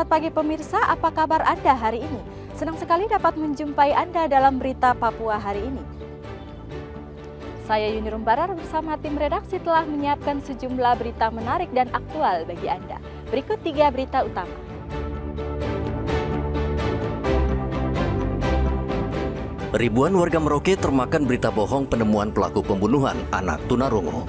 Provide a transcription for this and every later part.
Selamat pagi pemirsa, apa kabar Anda hari ini? Senang sekali dapat menjumpai Anda dalam berita Papua hari ini. Saya Yuni Rumbarar bersama tim redaksi telah menyiapkan sejumlah berita menarik dan aktual bagi Anda. Berikut 3 berita utama. Ribuan warga Merauke termakan berita bohong penemuan pelaku pembunuhan anak tunarungu.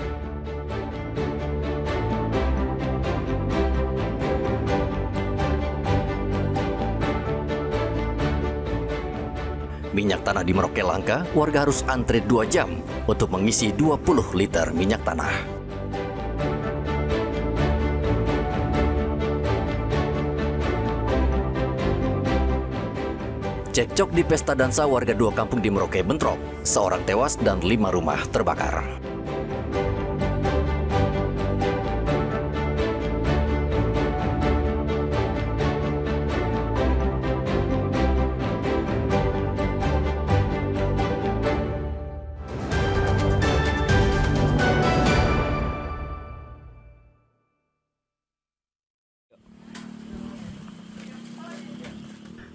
Minyak tanah di Merauke langka, warga harus antre 2 jam untuk mengisi 20 liter minyak tanah. Cekcok di pesta dansa warga 2 kampung di Merauke bentrok, seorang tewas dan 5 rumah terbakar.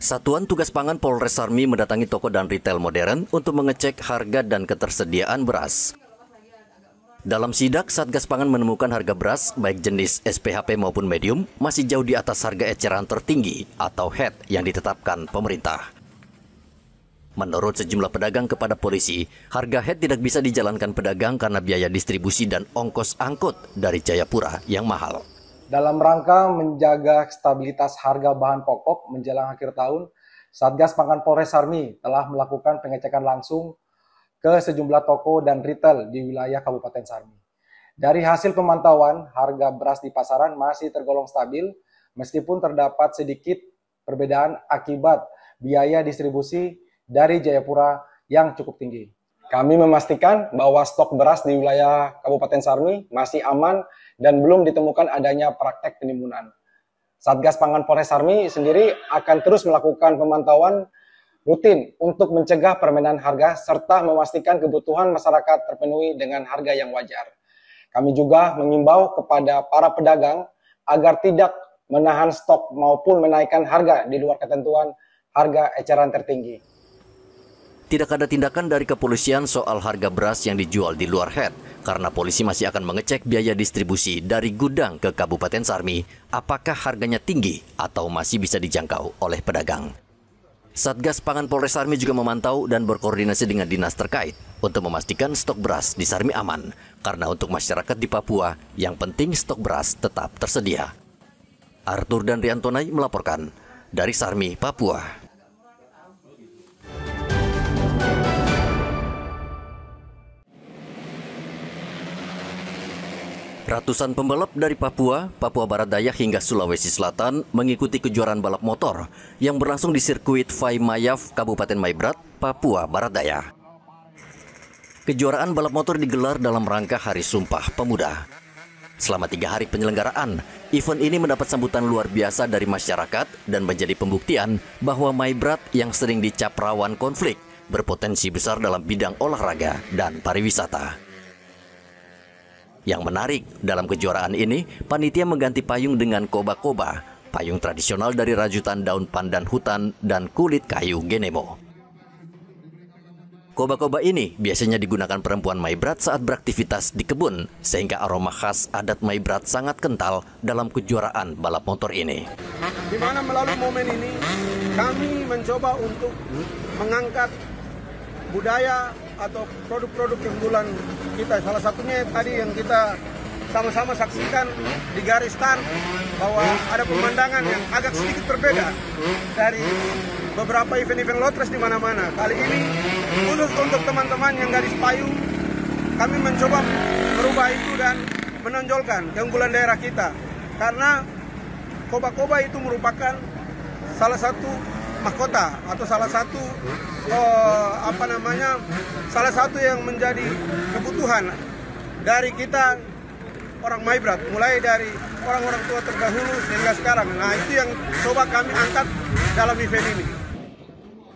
Satuan Tugas Pangan Polres Sarmi mendatangi toko dan retail modern untuk mengecek harga dan ketersediaan beras. Dalam sidak, Satgas Pangan menemukan harga beras, baik jenis SPHP maupun medium, masih jauh di atas harga eceran tertinggi atau HET yang ditetapkan pemerintah. Menurut sejumlah pedagang kepada polisi, harga HET tidak bisa dijalankan pedagang karena biaya distribusi dan ongkos angkut dari Jayapura yang mahal. Dalam rangka menjaga stabilitas harga bahan pokok menjelang akhir tahun, Satgas Pangan Polres Sarmi telah melakukan pengecekan langsung ke sejumlah toko dan retail di wilayah Kabupaten Sarmi. Dari hasil pemantauan, harga beras di pasaran masih tergolong stabil, meskipun terdapat sedikit perbedaan akibat biaya distribusi dari Jayapura yang cukup tinggi. Kami memastikan bahwa stok beras di wilayah Kabupaten Sarmi masih aman dan belum ditemukan adanya praktek penimbunan. Satgas Pangan Polres Sarmi sendiri akan terus melakukan pemantauan rutin untuk mencegah permainan harga serta memastikan kebutuhan masyarakat terpenuhi dengan harga yang wajar. Kami juga mengimbau kepada para pedagang agar tidak menahan stok maupun menaikkan harga di luar ketentuan harga eceran tertinggi. Tidak ada tindakan dari kepolisian soal harga beras yang dijual di luar HET, karena polisi masih akan mengecek biaya distribusi dari gudang ke Kabupaten Sarmi, apakah harganya tinggi atau masih bisa dijangkau oleh pedagang. Satgas Pangan Polres Sarmi juga memantau dan berkoordinasi dengan dinas terkait untuk memastikan stok beras di Sarmi aman, karena untuk masyarakat di Papua, yang penting stok beras tetap tersedia. Arthur dan Riantonai melaporkan dari Sarmi, Papua. Ratusan pembalap dari Papua, Papua Barat Daya hingga Sulawesi Selatan mengikuti kejuaraan balap motor yang berlangsung di sirkuit Fai Mayaf, Kabupaten Maibrat, Papua Barat Daya. Kejuaraan balap motor digelar dalam rangka Hari Sumpah Pemuda. Selama 3 hari penyelenggaraan, event ini mendapat sambutan luar biasa dari masyarakat dan menjadi pembuktian bahwa Maibrat yang sering dicap rawan konflik berpotensi besar dalam bidang olahraga dan pariwisata. Yang menarik, dalam kejuaraan ini, panitia mengganti payung dengan koba-koba, payung tradisional dari rajutan daun pandan hutan dan kulit kayu genemo. Koba-koba ini biasanya digunakan perempuan Maibrat saat beraktivitas di kebun, sehingga aroma khas adat Maibrat sangat kental dalam kejuaraan balap motor ini. Di mana melalui momen ini, kami mencoba untuk mengangkat budaya atau produk-produk keunggulan kita. Salah satunya tadi yang kita sama-sama saksikan di garis start, bahwa ada pemandangan yang agak sedikit berbeda dari beberapa event-event lotres di mana-mana. Kali ini khusus untuk teman-teman yang garis payung, kami mencoba merubah itu dan menonjolkan keunggulan daerah kita. Karena koba-koba itu merupakan salah satu mahkota atau salah satu salah satu yang menjadi kebutuhan dari kita orang Maibrat, mulai dari orang-orang tua terdahulu sehingga sekarang. Nah, itu yang coba kami angkat dalam event ini.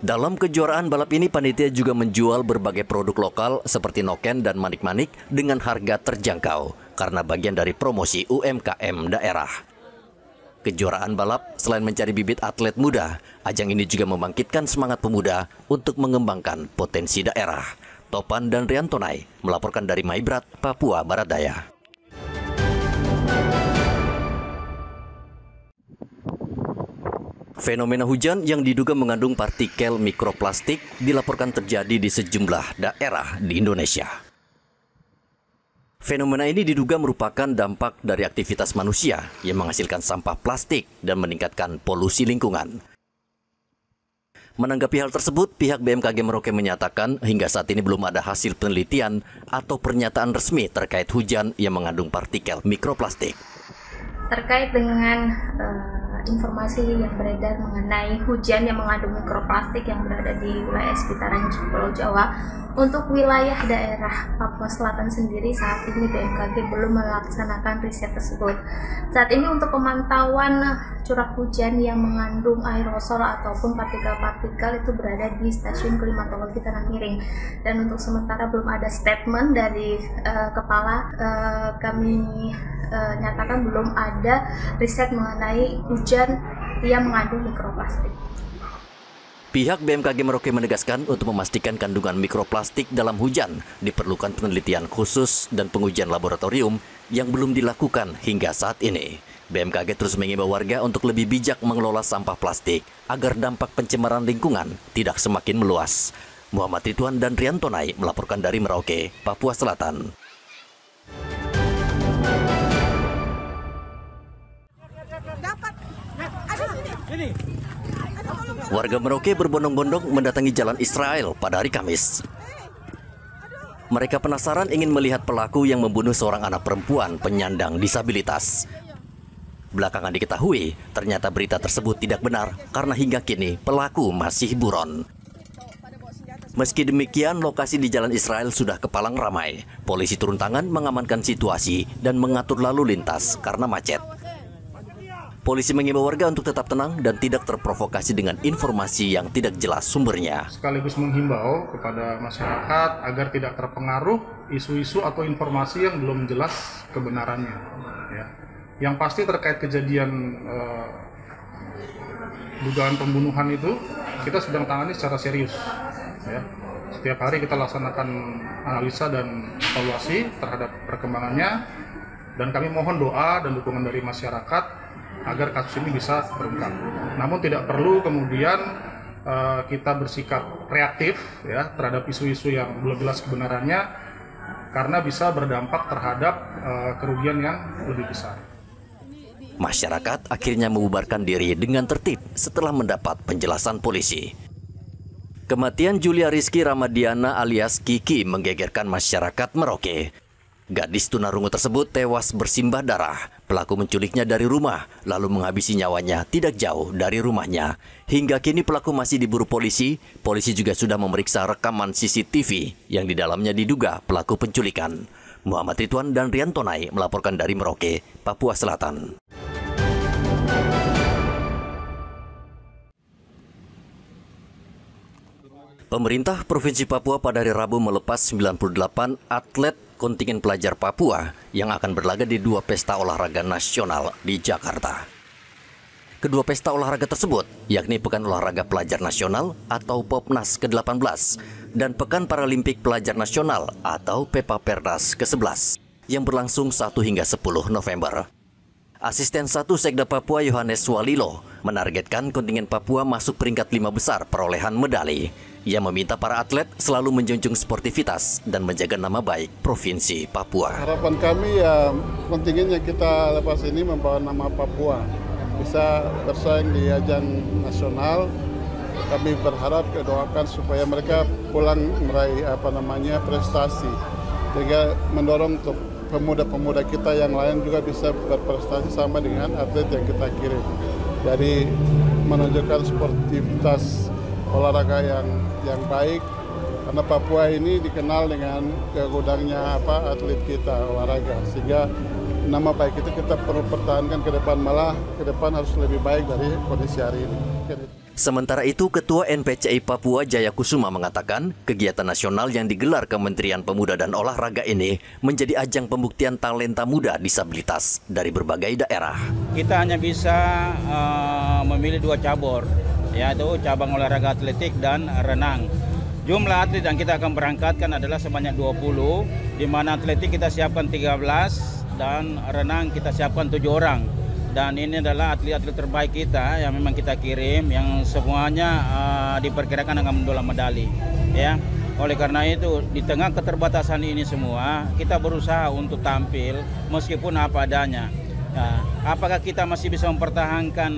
Dalam kejuaraan balap ini, panitia juga menjual berbagai produk lokal seperti noken dan manik-manik dengan harga terjangkau karena bagian dari promosi UMKM daerah. Kejuaraan balap selain mencari bibit atlet muda, ajang ini juga membangkitkan semangat pemuda untuk mengembangkan potensi daerah. Topan dan Riantonai melaporkan dari Maibrat, Papua Barat Daya. Fenomena hujan yang diduga mengandung partikel mikroplastik dilaporkan terjadi di sejumlah daerah di Indonesia. Fenomena ini diduga merupakan dampak dari aktivitas manusia yang menghasilkan sampah plastik dan meningkatkan polusi lingkungan. Menanggapi hal tersebut, pihak BMKG Merauke menyatakan hingga saat ini belum ada hasil penelitian atau pernyataan resmi terkait hujan yang mengandung partikel mikroplastik. Terkait dengan informasi yang beredar mengenai hujan yang mengandung mikroplastik yang berada di wilayah sekitaran Pulau Jawa, untuk wilayah daerah Papua Selatan sendiri saat ini BMKG belum melaksanakan riset tersebut. Saat ini untuk pemantauan curah hujan yang mengandung aerosol ataupun partikel-partikel itu berada di Stasiun Klimatologi Tanah Miring, dan untuk sementara belum ada statement dari kepala. Kami nyatakan belum ada riset mengenai hujan yang mengandung mikroplastik. Pihak BMKG Merauke menegaskan untuk memastikan kandungan mikroplastik dalam hujan diperlukan penelitian khusus dan pengujian laboratorium yang belum dilakukan hingga saat ini. BMKG terus mengimbau warga untuk lebih bijak mengelola sampah plastik agar dampak pencemaran lingkungan tidak semakin meluas. Muhammad Ridwan dan Riantonai melaporkan dari Merauke, Papua Selatan. Warga Merauke berbondong-bondong mendatangi Jalan Israel pada hari Kamis. Mereka penasaran ingin melihat pelaku yang membunuh seorang anak perempuan penyandang disabilitas. Belakangan diketahui, ternyata berita tersebut tidak benar karena hingga kini pelaku masih buron. Meski demikian, lokasi di Jalan Israel sudah kepalang ramai. Polisi turun tangan mengamankan situasi dan mengatur lalu lintas karena macet. Polisi mengimbau warga untuk tetap tenang dan tidak terprovokasi dengan informasi yang tidak jelas sumbernya. Sekaligus menghimbau kepada masyarakat agar tidak terpengaruh isu-isu atau informasi yang belum jelas kebenarannya. Ya. Yang pasti terkait kejadian dugaan pembunuhan itu, kita sedang tangani secara serius. Ya. Setiap hari kita laksanakan analisa dan evaluasi terhadap perkembangannya, dan kami mohon doa dan dukungan dari masyarakat agar kasus ini bisa terungkap. Namun tidak perlu kemudian kita bersikap reaktif ya terhadap isu-isu yang belum jelas kebenarannya, karena bisa berdampak terhadap kerugian yang lebih besar. Masyarakat akhirnya membubarkan diri dengan tertib setelah mendapat penjelasan polisi. Kematian Julia Rizky Ramadiana alias Kiki menggegerkan masyarakat Merauke. Gadis tunarungu tersebut tewas bersimbah darah. Pelaku menculiknya dari rumah, lalu menghabisi nyawanya tidak jauh dari rumahnya. Hingga kini pelaku masih diburu polisi. Polisi juga sudah memeriksa rekaman CCTV yang di dalamnya diduga pelaku penculikan. Muhammad Ridwan dan Riantonai melaporkan dari Merauke, Papua Selatan. Pemerintah Provinsi Papua pada hari Rabu melepas 98 atlet kontingen pelajar Papua yang akan berlaga di 2 pesta olahraga nasional di Jakarta. Kedua pesta olahraga tersebut, yakni Pekan Olahraga Pelajar Nasional atau Popnas ke-18 dan Pekan Paralimpik Pelajar Nasional atau PEPAPERNAS ke-11 yang berlangsung 1 hingga 10 November. Asisten 1 Sekda Papua Yohanes Walilo menargetkan kontingen Papua masuk peringkat 5 besar perolehan medali. Ia meminta para atlet selalu menjunjung sportivitas dan menjaga nama baik Provinsi Papua. Harapan kami ya kontingen yang kita lepas ini membawa nama Papua, bisa bersaing di ajang nasional. Kami berharap doakan supaya mereka pulang meraih prestasi, sehingga mendorong untuk pemuda-pemuda kita yang lain juga bisa berprestasi sama dengan atlet yang kita kirim. Jadi menunjukkan sportivitas olahraga yang baik, karena Papua ini dikenal dengan gudangnya atlet kita olahraga, sehingga nama baik itu kita perlu pertahankan ke depan, malah ke depan harus lebih baik dari kondisi hari ini. Sementara itu, Ketua NPCI Papua Jayakusuma mengatakan kegiatan nasional yang digelar Kementerian Pemuda dan Olahraga ini menjadi ajang pembuktian talenta muda disabilitas dari berbagai daerah. Kita hanya bisa memilih 2 cabur, yaitu cabang olahraga atletik dan renang. Jumlah atlet yang kita akan berangkatkan adalah sebanyak 20, di mana atletik kita siapkan 13 dan renang kita siapkan 7 orang. Dan ini adalah atlet-atlet terbaik kita yang memang kita kirim, yang semuanya diperkirakan akan mendulang medali. Ya, oleh karena itu di tengah keterbatasan ini semua kita berusaha untuk tampil meskipun apa adanya. Nah, apakah kita masih bisa mempertahankan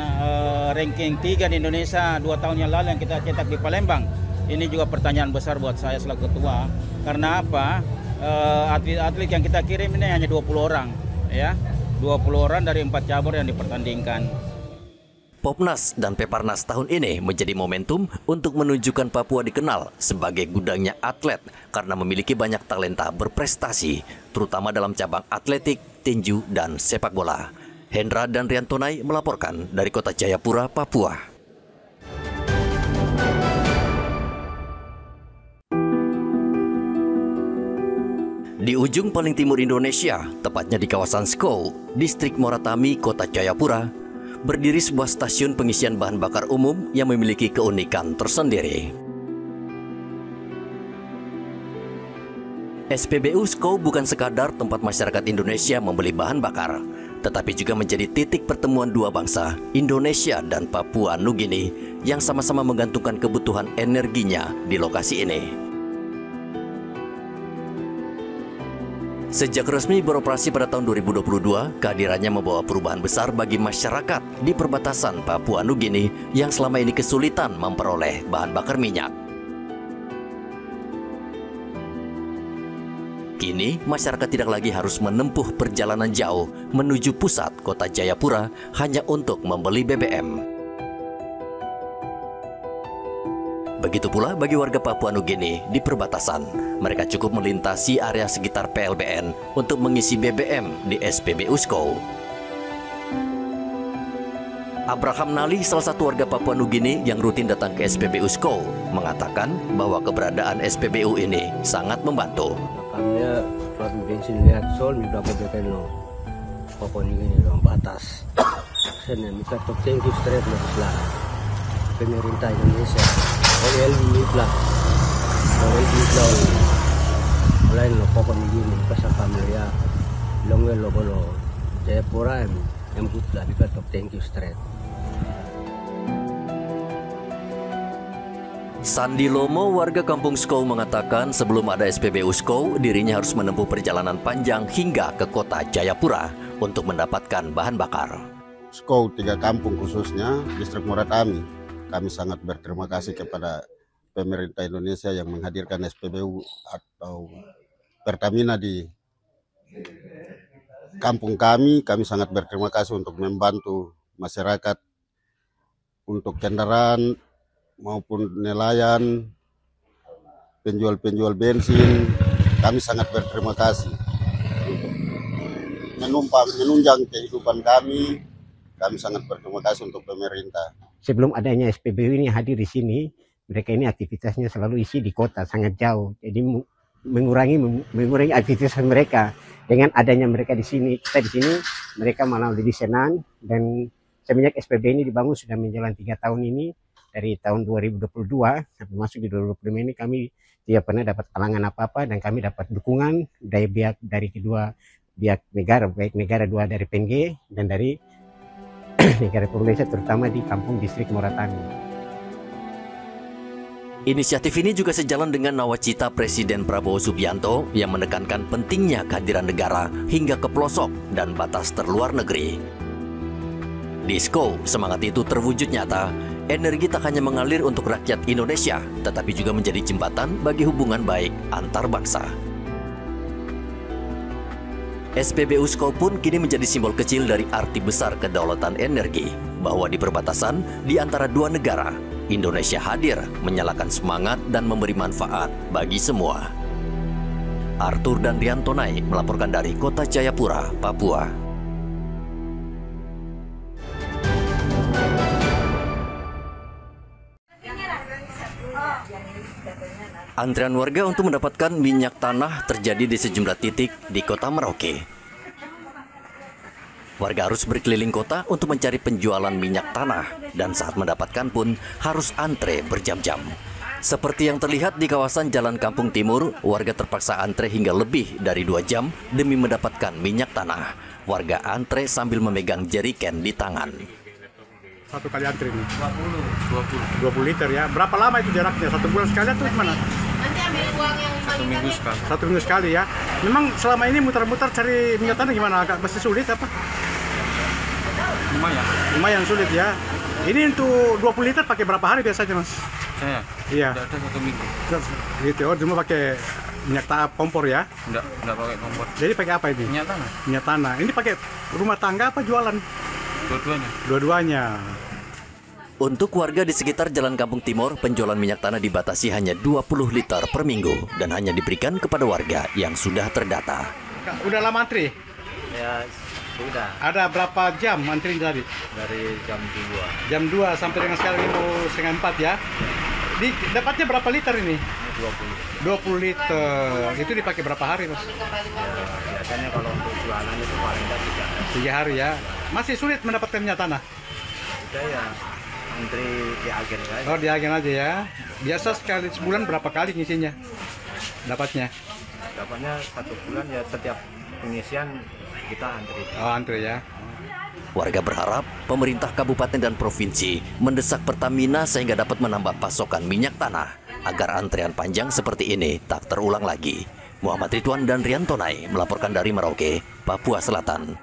ranking 3 di Indonesia 2 tahun yang lalu yang kita cetak di Palembang? Ini juga pertanyaan besar buat saya selaku ketua. Karena apa? Atlet-atlet yang kita kirim ini hanya 20 orang, ya. 20 orang dari 4 cabur yang dipertandingkan. Popnas dan Peparnas tahun ini menjadi momentum untuk menunjukkan Papua dikenal sebagai gudangnya atlet karena memiliki banyak talenta berprestasi, terutama dalam cabang atletik, tinju, dan sepak bola. Hendra dan Riantonai melaporkan dari Kota Jayapura, Papua. Di ujung paling timur Indonesia, tepatnya di kawasan Skou, Distrik Moratami, Kota Jayapura, berdiri sebuah stasiun pengisian bahan bakar umum yang memiliki keunikan tersendiri. SPBU Skou bukan sekadar tempat masyarakat Indonesia membeli bahan bakar, tetapi juga menjadi titik pertemuan 2 bangsa, Indonesia dan Papua Nugini, yang sama-sama menggantungkan kebutuhan energinya di lokasi ini. Sejak resmi beroperasi pada tahun 2022, kehadirannya membawa perubahan besar bagi masyarakat di perbatasan Papua Nugini yang selama ini kesulitan memperoleh bahan bakar minyak. Kini, masyarakat tidak lagi harus menempuh perjalanan jauh menuju pusat Kota Jayapura hanya untuk membeli BBM. Begitu pula bagi warga Papua Nugini di perbatasan. Mereka cukup melintasi area sekitar PLBN untuk mengisi BBM di SPBU Skou. Abraham Nali, salah satu warga Papua Nugini yang rutin datang ke SPBU Skou, mengatakan bahwa keberadaan SPBU ini sangat membantu. Kami suatu bensin lihat sol sudah BBM lo. Papua Nugini dalam batas. Saya minta thank you straight lah pemerintah Indonesia. Oleh lah, lain lo Papua Nugini pasal kami ya, longel lo bolo, Jayapura yang putlah kita thank you straight. Sandi Lomo, warga kampung Skou, mengatakan sebelum ada SPBU Skou, dirinya harus menempuh perjalanan panjang hingga ke Kota Jayapura untuk mendapatkan bahan bakar. Skou 3 kampung khususnya Distrik Moratami. Kami sangat berterima kasih kepada pemerintah Indonesia yang menghadirkan SPBU atau Pertamina di kampung kami. Kami sangat berterima kasih untuk membantu masyarakat untuk kendaraan maupun nelayan, penjual-penjual bensin. Kami sangat berterima kasih untuk menunjang kehidupan kami. Kami sangat berterima kasih untuk pemerintah. Sebelum adanya SPBU ini hadir di sini, mereka ini aktivitasnya selalu isi di kota, sangat jauh. Jadi mengurangi aktivitas mereka. Dengan adanya mereka di sini, kita di sini, mereka malah lebih senang. Dan semenjak SPBU ini dibangun sudah menjalan 3 tahun ini, dari tahun 2022 sampai masuk di 2025 ini kami tidak pernah dapat halangan apa-apa, dan kami dapat dukungan dari kedua pihak negara, baik negara 2 dari PNG dan dari negara Indonesia, terutama di kampung Distrik Moratami. Inisiatif ini juga sejalan dengan nawacita Presiden Prabowo Subianto yang menekankan pentingnya kehadiran negara hingga ke pelosok dan batas terluar negeri. Di Skou, semangat itu terwujud nyata. Energi tak hanya mengalir untuk rakyat Indonesia, tetapi juga menjadi jembatan bagi hubungan baik antar bangsa. SPBU Skou pun kini menjadi simbol kecil dari arti besar kedaulatan energi, bahwa di perbatasan di antara 2 negara, Indonesia hadir menyalakan semangat dan memberi manfaat bagi semua. Arthur dan Riantonai melaporkan dari Kota Jayapura, Papua. Antrean warga untuk mendapatkan minyak tanah terjadi di sejumlah titik di kota Merauke. Warga harus berkeliling kota untuk mencari penjualan minyak tanah dan saat mendapatkan pun harus antre berjam-jam. Seperti yang terlihat di kawasan Jalan Kampung Timur, warga terpaksa antre hingga lebih dari 2 jam demi mendapatkan minyak tanah. Warga antre sambil memegang jeriken di tangan. Satu kali antri ini 20 liter ya. Berapa lama itu jaraknya? 1 bulan sekali atau gimana? Nanti ambil uang yang 1 minggu sekali ya. Memang selama ini muter-muter cari minyak tanah gimana? Agak masih sulit apa? Lumayan sulit ya. Ini untuk 20 liter pakai berapa hari biasanya, Mas? Saya? Iya. Udah ada 1 minggu. Gitu, cuma pakai minyak kompor ya? Enggak pakai kompor. Jadi pakai apa ini? Minyak tanah. Minyak tanah. Ini pakai rumah tangga apa jualan? Dua-duanya. Untuk warga di sekitar Jalan Kampung Timur, penjualan minyak tanah dibatasi hanya 20 liter per minggu dan hanya diberikan kepada warga yang sudah terdata. Udah lama antri? Ya, sudah. Ada berapa jam antri tadi? Dari jam 2. Jam 2 sampai dengan sekarang ini mau 3:30 ya. Dapatnya berapa liter ini? 20 liter. Itu dipakai berapa hari, Mas? Ya, biasanya kalau untuk jualan itu paling tidak 3 hari ya. Masih sulit mendapatkan minyak tanah? Udah ya, antri di agen aja. Oh, di agen aja ya. Biasa sekali sebulan berapa kali ngisinya? Dapatnya 1 bulan ya, setiap pengisian kita antri. Oh, antri ya. Warga berharap pemerintah kabupaten dan provinsi mendesak Pertamina sehingga dapat menambah pasokan minyak tanah agar antrean panjang seperti ini tak terulang lagi. Muhammad Ridwan dan Rian Tonai melaporkan dari Merauke, Papua Selatan.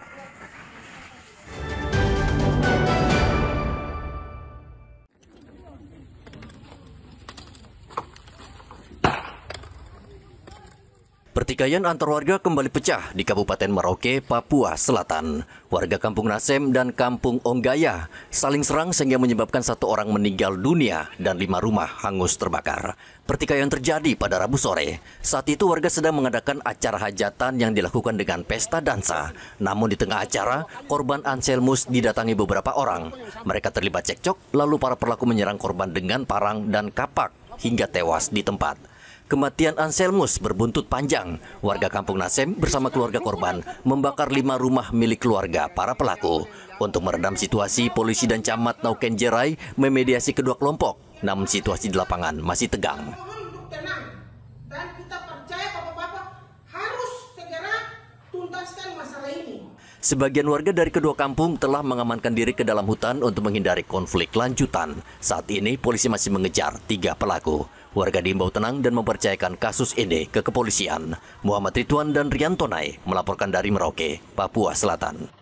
Pertikaian antar warga kembali pecah di Kabupaten Merauke, Papua Selatan. Warga Kampung Nasem dan Kampung Onggaya saling serang sehingga menyebabkan 1 orang meninggal dunia dan 5 rumah hangus terbakar. Pertikaian terjadi pada Rabu sore. Saat itu warga sedang mengadakan acara hajatan yang dilakukan dengan pesta dansa. Namun di tengah acara, korban Anselmus didatangi beberapa orang. Mereka terlibat cekcok, lalu para pelaku menyerang korban dengan parang dan kapak hingga tewas di tempat. Kematian Anselmus berbuntut panjang. Warga Kampung Nasem bersama keluarga korban membakar 5 rumah milik keluarga para pelaku. Untuk meredam situasi, polisi dan camat Nauken Jerai memediasi kedua kelompok. Namun situasi di lapangan masih tegang. Tenang, dan kita percaya Bapak-bapak harus segera tuntaskan masalah ini. Sebagian warga dari kedua kampung telah mengamankan diri ke dalam hutan untuk menghindari konflik lanjutan. Saat ini polisi masih mengejar 3 pelaku. Warga diimbau tenang dan mempercayakan kasus ini ke kepolisian. Muhammad Ridwan dan Rian Tonai melaporkan dari Merauke, Papua Selatan.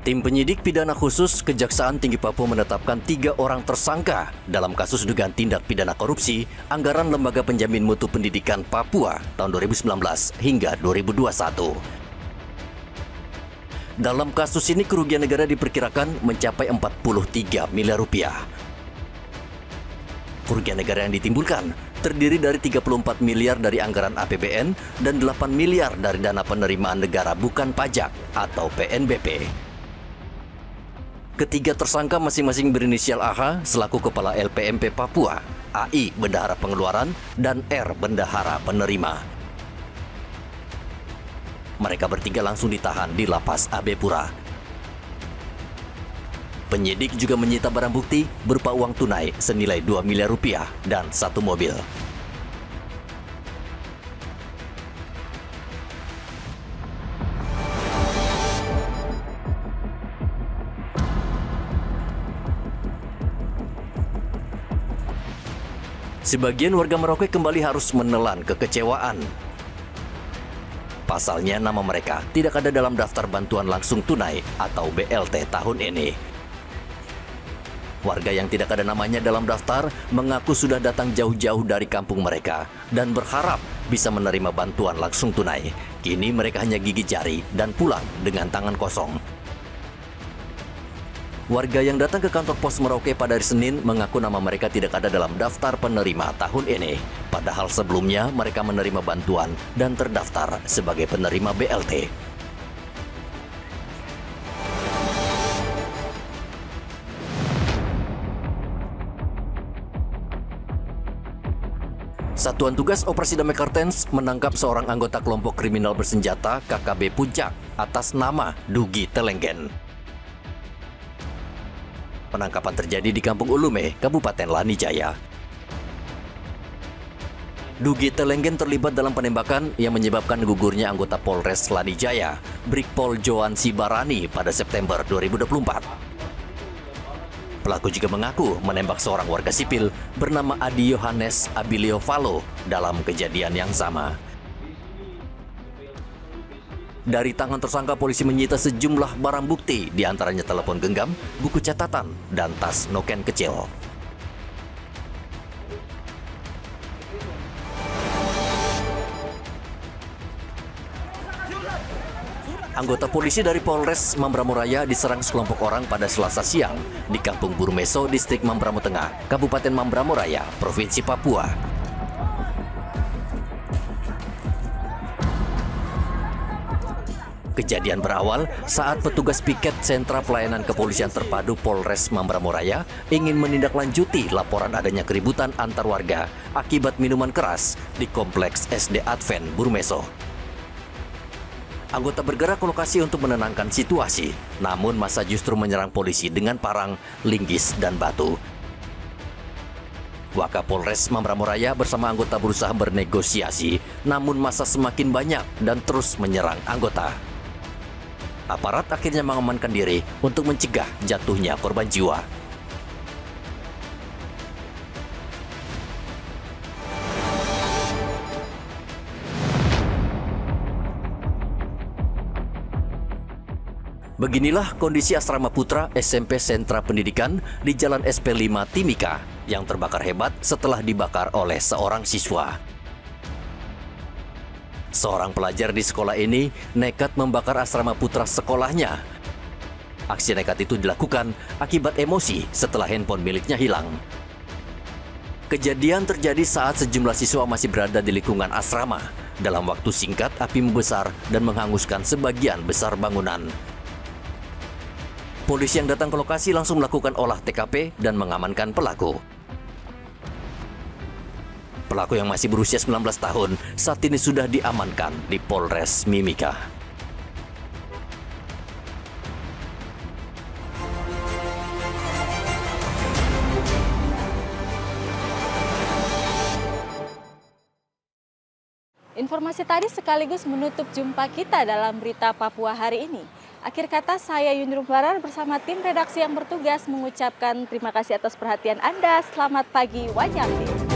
Tim penyidik pidana khusus Kejaksaan Tinggi Papua menetapkan 3 orang tersangka dalam kasus dugaan tindak pidana korupsi anggaran Lembaga Penjamin Mutu Pendidikan Papua tahun 2019 hingga 2021. Dalam kasus ini kerugian negara diperkirakan mencapai 43 miliar rupiah. Kerugian negara yang ditimbulkan terdiri dari 34 miliar dari anggaran APBN dan 8 miliar dari dana penerimaan negara bukan pajak atau PNBP. Ketiga tersangka masing-masing berinisial AH selaku Kepala LPMP Papua, AI Bendahara Pengeluaran, dan R Bendahara Penerima. Mereka bertiga langsung ditahan di Lapas AB Pura. Penyidik juga menyita barang bukti berupa uang tunai senilai 2 miliar rupiah dan 1 mobil. Sebagian warga Merauke kembali harus menelan kekecewaan. Pasalnya nama mereka tidak ada dalam daftar bantuan langsung tunai atau BLT tahun ini. Warga yang tidak ada namanya dalam daftar mengaku sudah datang jauh-jauh dari kampung mereka dan berharap bisa menerima bantuan langsung tunai. Kini mereka hanya gigit jari dan pulang dengan tangan kosong. Warga yang datang ke kantor pos Merauke pada hari Senin mengaku nama mereka tidak ada dalam daftar penerima tahun ini. Padahal sebelumnya mereka menerima bantuan dan terdaftar sebagai penerima BLT. Satuan Tugas Operasi Damai Kartens menangkap seorang anggota kelompok kriminal bersenjata KKB Puncak atas nama Dugi Telenggen. Penangkapan terjadi di Kampung Ulume, Kabupaten Lanijaya. Dugi Telenggen terlibat dalam penembakan yang menyebabkan gugurnya anggota Polres Lanijaya, Brigpol Joan Sibarani pada September 2024. Pelaku juga mengaku menembak seorang warga sipil bernama Adi Yohanes Abilio Valo dalam kejadian yang sama. Dari tangan tersangka, polisi menyita sejumlah barang bukti, diantaranya telepon genggam, buku catatan, dan tas noken kecil. Anggota polisi dari Polres Mambramo Raya diserang sekelompok orang pada Selasa siang di Kampung Burmeso, Distrik Mambramo Tengah, Kabupaten Mambramo Raya, Provinsi Papua. Kejadian berawal saat petugas piket Sentra Pelayanan Kepolisian Terpadu Polres Mambramo Raya ingin menindaklanjuti laporan adanya keributan antar warga akibat minuman keras di Kompleks SD Advent Burmeso. Anggota bergerak ke lokasi untuk menenangkan situasi, namun massa justru menyerang polisi dengan parang, linggis, dan batu. Wakapolres Mambramo Raya bersama anggota berusaha bernegosiasi, namun massa semakin banyak dan terus menyerang anggota. Aparat akhirnya mengamankan diri untuk mencegah jatuhnya korban jiwa. Beginilah kondisi asrama putra SMP Sentra Pendidikan di Jalan SP5 Timika yang terbakar hebat setelah dibakar oleh seorang siswa. Seorang pelajar di sekolah ini nekat membakar asrama putra sekolahnya. Aksi nekat itu dilakukan akibat emosi setelah handphone miliknya hilang. Kejadian terjadi saat sejumlah siswa masih berada di lingkungan asrama. Dalam waktu singkat, api membesar dan menghanguskan sebagian besar bangunan. Polisi yang datang ke lokasi langsung melakukan olah TKP dan mengamankan pelaku. Pelaku yang masih berusia 19 tahun saat ini sudah diamankan di Polres Mimika. Informasi tadi sekaligus menutup jumpa kita dalam berita Papua hari ini. Akhir kata, saya Yunrum Barar bersama tim redaksi yang bertugas mengucapkan terima kasih atas perhatian Anda. Selamat pagi, Wanyamdi.